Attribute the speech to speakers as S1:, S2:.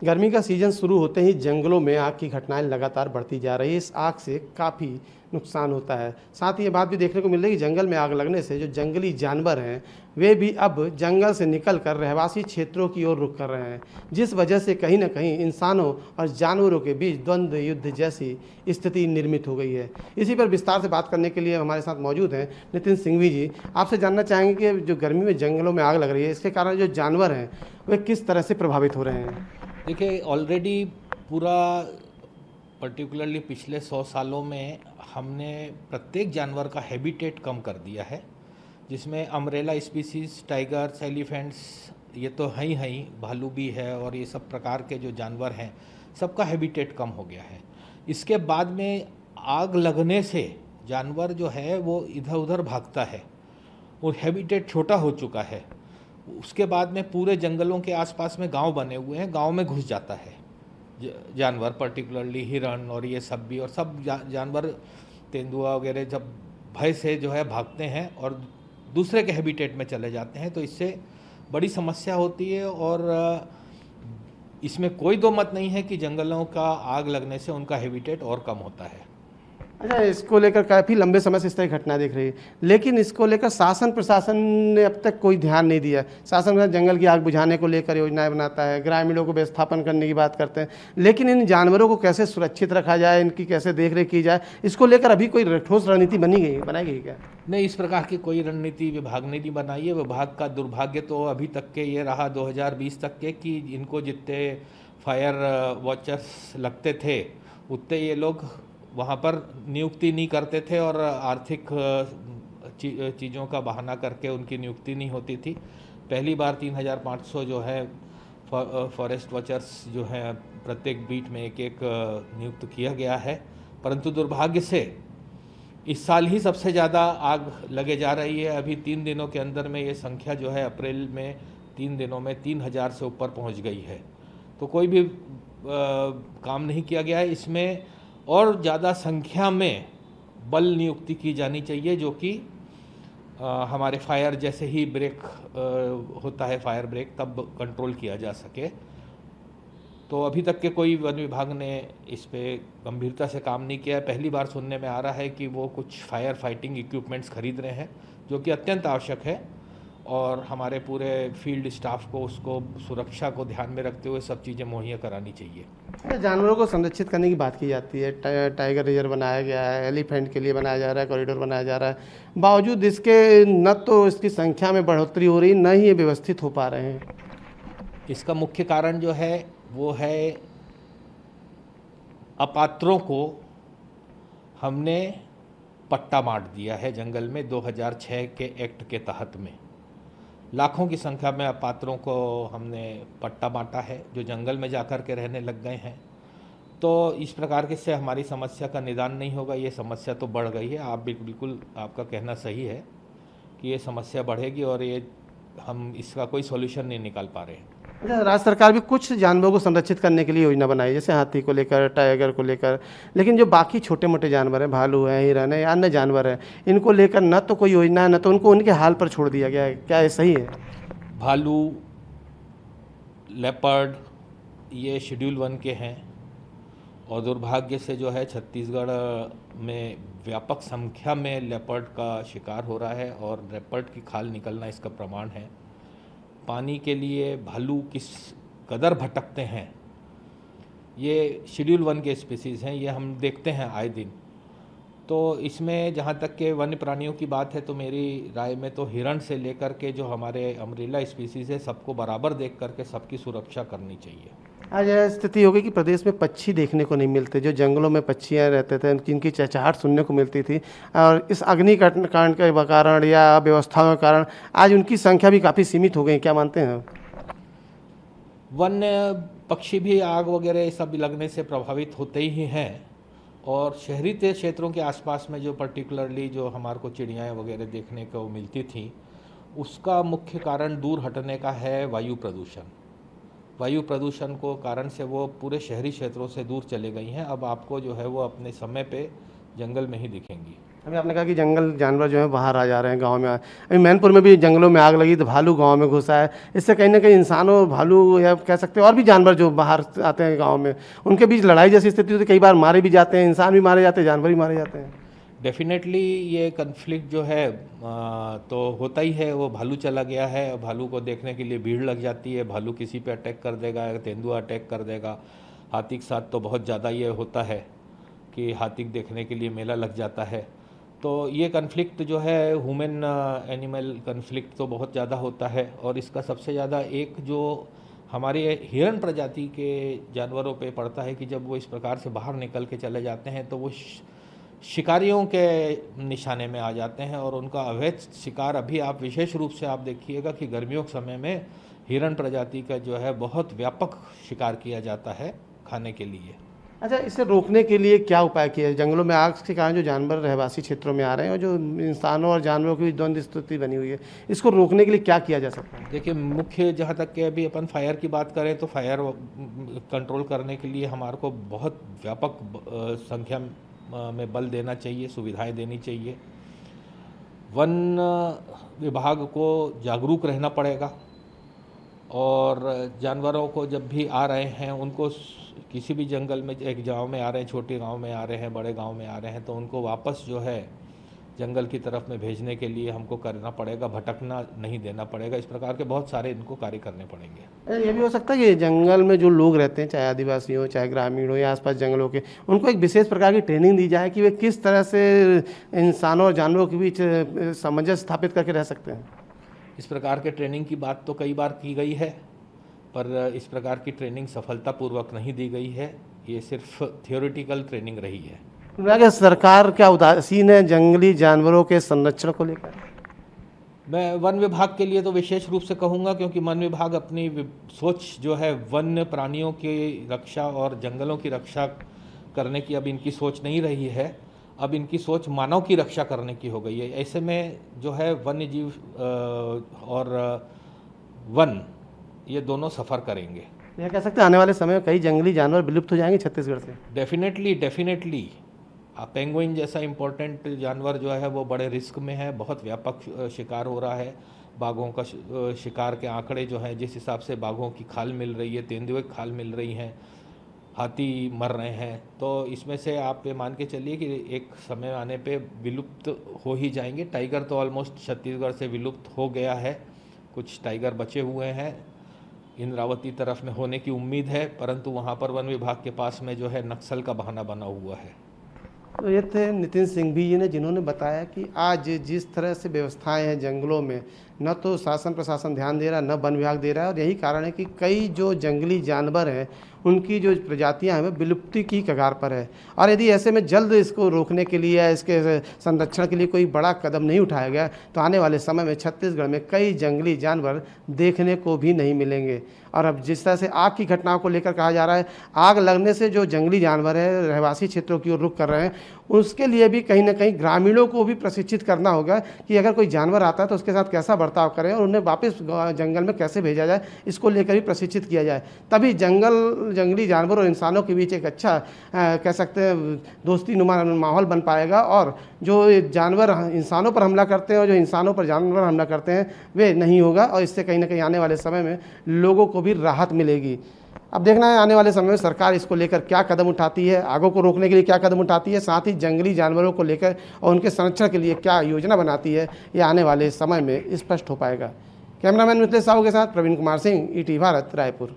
S1: गर्मी का सीजन शुरू होते ही जंगलों में आग की घटनाएं लगातार बढ़ती जा रही है। इस आग से काफ़ी नुकसान होता है। साथ ही ये बात भी देखने को मिल रही है कि जंगल में आग लगने से जो जंगली जानवर हैं वे भी अब जंगल से निकलकर रहवासी क्षेत्रों की ओर रुख कर रहे हैं, जिस वजह से कहीं ना कहीं इंसानों और जानवरों के बीच द्वंद्व युद्ध जैसी स्थिति निर्मित हो गई है। इसी पर विस्तार से बात करने के लिए हमारे साथ मौजूद हैं नितिन सिंघवी जी। आपसे जानना चाहेंगे कि जो गर्मी में जंगलों में आग लग रही है, इसके कारण जो जानवर हैं वे किस तरह से प्रभावित हो रहे हैं।
S2: देखिए, ऑलरेडी पूरा पर्टिकुलरली पिछले 100 सालों में हमने प्रत्येक जानवर का हैबिटेट कम कर दिया है, जिसमें अम्ब्रेला स्पीसीज, टाइगर्स, एलिफेंट्स, ये तो है ही, भालू भी है और ये सब प्रकार के जो जानवर हैं सबका हैबिटेट कम हो गया है। इसके बाद में आग लगने से जानवर जो है वो इधर उधर भागता है और हैबिटेट छोटा हो चुका है। उसके बाद में पूरे जंगलों के आसपास में गांव बने हुए हैं, गांव में घुस जाता है जानवर, पर्टिकुलरली हिरण और ये सब भी, और सब जानवर तेंदुआ वगैरह जब भय से जो है भागते हैं और दूसरे के हैबिटेट में चले जाते हैं, तो इससे बड़ी समस्या होती है। और इसमें कोई दो मत नहीं है कि जंगलों का आग लगने से उनका हैबिटेट और कम होता है।
S1: अच्छा, इसको लेकर काफ़ी लंबे समय से इस तरह की घटना दिख रही है, लेकिन इसको लेकर शासन प्रशासन ने अब तक कोई ध्यान नहीं दिया। शासन जंगल की आग बुझाने को लेकर योजनाएं बनाता है, ग्रामीणों को व्यवस्थापन करने की बात करते हैं, लेकिन इन जानवरों को कैसे सुरक्षित रखा जाए, इनकी कैसे देखरेख की जाए, इसको लेकर अभी कोई ठोस रणनीति बनाई गई क्या?
S2: नहीं, इस प्रकार की कोई रणनीति विभाग ने नहीं बनाई है। विभाग का दुर्भाग्य तो अभी तक के ये रहा 2020 तक के कि इनको जितने फायर वॉचर्स लगते थे उतने ये लोग वहाँ पर नियुक्ति नहीं करते थे और आर्थिक चीज़ों का बहाना करके उनकी नियुक्ति नहीं होती थी। पहली बार 3500 जो है फॉरेस्ट वॉचर्स जो है प्रत्येक बीट में एक एक नियुक्त किया गया है, परंतु दुर्भाग्य से इस साल ही सबसे ज़्यादा आग लगे जा रही है। अभी 3 दिनों के अंदर में ये संख्या जो है अप्रैल में 3 दिनों में 3000 से ऊपर पहुंच गई है। तो कोई भी काम नहीं किया गया है। इसमें और ज़्यादा संख्या में बल नियुक्ति की जानी चाहिए, जो कि हमारे फायर जैसे ही ब्रेक होता है, फायर ब्रेक, तब कंट्रोल किया जा सके। तो अभी तक के कोई वन विभाग ने इस पे गंभीरता से काम नहीं किया है। पहली बार सुनने में आ रहा है कि वो कुछ फायर फाइटिंग इक्विपमेंट्स खरीद रहे हैं, जो कि अत्यंत आवश्यक है, और हमारे पूरे फील्ड स्टाफ को उसको सुरक्षा को ध्यान में रखते हुए सब चीज़ें मुहैया करानी चाहिए।
S1: जानवरों को संरक्षित करने की बात की जाती है, टाइगर रिजर्व बनाया गया है, एलिफेंट के लिए बनाया जा रहा है, कॉरिडोर बनाया जा रहा है, बावजूद इसके न तो इसकी संख्या में बढ़ोतरी हो रही, न ही ये व्यवस्थित हो पा रहे हैं।
S2: इसका मुख्य कारण जो है वो है अपात्रों को हमने पट्टा बांट दिया है जंगल में 2006 के एक्ट के तहत में। लाखों की संख्या में अपात्रों को हमने पट्टा बांटा है, जो जंगल में जाकर के रहने लग गए हैं। तो इस प्रकार के से हमारी समस्या का निदान नहीं होगा। ये समस्या तो बढ़ गई है। आप बिल्कुल, आपका कहना सही है कि ये समस्या बढ़ेगी और ये हम इसका कोई सॉल्यूशन नहीं निकाल पा रहे हैं।
S1: राज्य सरकार भी कुछ जानवरों को संरक्षित करने के लिए योजना बनाई, जैसे हाथी को लेकर, टाइगर को लेकर, लेकिन जो बाकी छोटे मोटे जानवर हैं, भालू हैं, हिरन है या अन्य जानवर हैं, इनको लेकर न तो कोई योजना है, न तो उनको उनके हाल पर छोड़ दिया गया है। क्या ये सही है?
S2: भालू, लेपर्ड ये शेड्यूल 1 के हैं, और दुर्भाग्य से जो है छत्तीसगढ़ में व्यापक संख्या में लेपर्ड का शिकार हो रहा है और लेपर्ड की खाल निकलना इसका प्रमाण है। पानी के लिए भालू किस कदर भटकते हैं, ये शेड्यूल 1 के स्पीसीज़ हैं, ये हम देखते हैं आए दिन। तो इसमें जहाँ तक के वन्य प्राणियों की बात है, तो मेरी राय में तो हिरण से लेकर के जो हमारे अम्ब्रेला स्पीसीज़ है, सबको बराबर देख करके सबकी सुरक्षा करनी चाहिए।
S1: आज यह स्थिति हो गई कि प्रदेश में पक्षी देखने को नहीं मिलते। जो जंगलों में पक्षियाँ रहते थे, जिनकी चहचहाट सुनने को मिलती थी, और इस अग्निकांड के कारण या व्यवस्थाओं के कारण आज उनकी संख्या भी काफ़ी सीमित हो गई। क्या मानते हैं?
S2: वन्य पक्षी भी आग वगैरह सब लगने से प्रभावित होते ही हैं, और शहरी क्षेत्रों के आसपास में जो पर्टिकुलरली जो हमारे को चिड़ियाँ वगैरह देखने को मिलती थी, उसका मुख्य कारण दूर हटने का है वायु प्रदूषण। वायु प्रदूषण को कारण से वो पूरे शहरी क्षेत्रों से दूर चले गई हैं। अब आपको जो है वो अपने समय पे जंगल में ही दिखेंगी।
S1: अभी आपने कहा कि जंगल जानवर जो है बाहर आ जा रहे हैं, गांव में अभी मैनपुर में भी जंगलों में आग लगी तो भालू गांव में घुसा है। इससे कहीं ना कहीं इंसानों, भालू या कह सकते हैं और भी जानवर जो बाहर आते हैं गांव में, उनके बीच लड़ाई जैसी स्थिति होती है। कई बार मारे भी जाते हैं, इंसान भी मारे जाते हैं, जानवर भी मारे जाते हैं।
S2: डेफिनेटली ये कन्फ्लिक्ट जो है तो होता ही है। वो भालू चला गया है, भालू को देखने के लिए भीड़ लग जाती है। भालू किसी पे अटैक कर देगा, तेंदुआ अटैक कर देगा। हाथी के साथ तो बहुत ज़्यादा ये होता है कि हाथी देखने के लिए मेला लग जाता है। तो ये कन्फ्लिक्ट जो है ह्यूमन एनिमल कन्फ्लिक्ट तो बहुत ज़्यादा होता है। और इसका सबसे ज़्यादा एक जो हमारे हिरन प्रजाति के जानवरों पे पड़ता है कि जब वो इस प्रकार से बाहर निकल के चले जाते हैं तो वो शिकारियों के निशाने में आ जाते हैं और उनका अवैध शिकार, अभी आप विशेष रूप से आप देखिएगा कि गर्मियों के समय में हिरन प्रजाति का जो है बहुत व्यापक शिकार किया जाता है खाने के लिए।
S1: अच्छा, इसे रोकने के लिए क्या उपाय किया है? जंगलों में आग के कारण जो जानवर रहवासी क्षेत्रों में आ रहे हैं और जो इंसानों और जानवरों की द्वंद्व स्थिति बनी हुई है, इसको रोकने के लिए क्या किया जा सकता है?
S2: देखिए, मुख्य जहाँ तक कि अभी अपन फायर की बात करें तो फायर कंट्रोल करने के लिए हमारे को बहुत व्यापक संख्या में बल देना चाहिए, सुविधाएं देनी चाहिए। वन विभाग को जागरूक रहना पड़ेगा और जानवरों को जब भी आ रहे हैं उनको किसी भी जंगल में, एक गांव में आ रहे हैं, छोटे गांव में आ रहे हैं, बड़े गांव में आ रहे हैं, तो उनको वापस जो है जंगल की तरफ में भेजने के लिए हमको करना पड़ेगा, भटकना नहीं देना पड़ेगा। इस प्रकार के बहुत सारे इनको कार्य करने पड़ेंगे।
S1: ये भी हो सकता है कि जंगल में जो लोग रहते हैं, चाहे आदिवासी हो, चाहे ग्रामीण हो या आसपास जंगलों के, उनको एक विशेष प्रकार की ट्रेनिंग दी जाए कि वे किस तरह से इंसानों और जानवरों के बीच सामंजस्य स्थापित करके रह सकते हैं।
S2: इस प्रकार के ट्रेनिंग की बात तो कई बार की गई है, पर इस प्रकार की ट्रेनिंग सफलतापूर्वक नहीं दी गई है। ये सिर्फ थियोरिटिकल ट्रेनिंग रही है।
S1: कि सरकार क्या उदासीन है जंगली जानवरों के संरक्षण को लेकर?
S2: मैं वन विभाग के लिए तो विशेष रूप से कहूँगा, क्योंकि वन विभाग अपनी सोच जो है वन्य प्राणियों की रक्षा और जंगलों की रक्षा करने की अब इनकी सोच नहीं रही है। अब इनकी सोच मानव की रक्षा करने की हो गई है। ऐसे में जो है वन्य जीव और वन, ये दोनों सफ़र करेंगे।
S1: यह कह सकते हैं आने वाले समय में कई जंगली जानवर विलुप्त हो जाएंगे छत्तीसगढ़ से।
S2: डेफिनेटली पेंगुइन जैसा इम्पोर्टेंट जानवर जो है वो बड़े रिस्क में है। बहुत व्यापक शिकार हो रहा है। बाघों का शिकार के आंकड़े जो हैं, जिस हिसाब से बाघों की खाल मिल रही है, तेंदुए की खाल मिल रही हैं, हाथी मर रहे हैं, तो इसमें से आप ये मान के चलिए कि एक समय आने पे विलुप्त हो ही जाएंगे। टाइगर तो ऑलमोस्ट छत्तीसगढ़ से विलुप्त हो गया है। कुछ टाइगर बचे हुए हैं, इंद्रावती तरफ में होने की उम्मीद है, परंतु वहाँ पर वन विभाग के पास में जो है नक्सल का बहाना बना हुआ है।
S1: तो ये थे नितिन सिंघवी जी ने, जिन्होंने बताया कि आज जिस तरह से व्यवस्थाएं हैं जंगलों में, न तो शासन प्रशासन ध्यान दे रहा है, न वन विभाग दे रहा है। और यही कारण है कि कई जो जंगली जानवर हैं उनकी जो प्रजातियां हैं वो विलुप्ति की कगार पर है। और यदि ऐसे में जल्द इसको रोकने के लिए, इसके संरक्षण के लिए कोई बड़ा कदम नहीं उठाया गया तो आने वाले समय में छत्तीसगढ़ में कई जंगली जानवर देखने को भी नहीं मिलेंगे। और अब जिस तरह से आग की घटनाओं को लेकर कहा जा रहा है, आग लगने से जो जंगली जानवर है रहवासी क्षेत्रों की ओर रुख कर रहे हैं, उसके लिए भी कहीं ना कहीं ग्रामीणों को भी प्रशिक्षित करना होगा कि अगर कोई जानवर आता है तो उसके साथ कैसा बर्ताव करें और उन्हें वापस जंगल में कैसे भेजा जाए, इसको लेकर भी प्रशिक्षित किया जाए। तभी जंगली जानवर और इंसानों के बीच एक अच्छा कह सकते हैं दोस्ती नुमा माहौल बन पाएगा। और जो जानवर इंसानों पर हमला करते हैं और जो इंसानों पर जानवर हमला करते हैं वे नहीं होगा। और इससे कहीं ना कहीं आने वाले समय में लोगों को भी राहत मिलेगी। अब देखना है आने वाले समय में सरकार इसको लेकर क्या कदम उठाती है, आगों को रोकने के लिए क्या कदम उठाती है, साथ ही जंगली जानवरों को लेकर और उनके संरक्षण के लिए क्या योजना बनाती है, ये आने वाले समय में स्पष्ट हो पाएगा। कैमरामैन मिथिलेश साहू के साथ प्रवीण कुमार सिंह, ईटी भारत, रायपुर।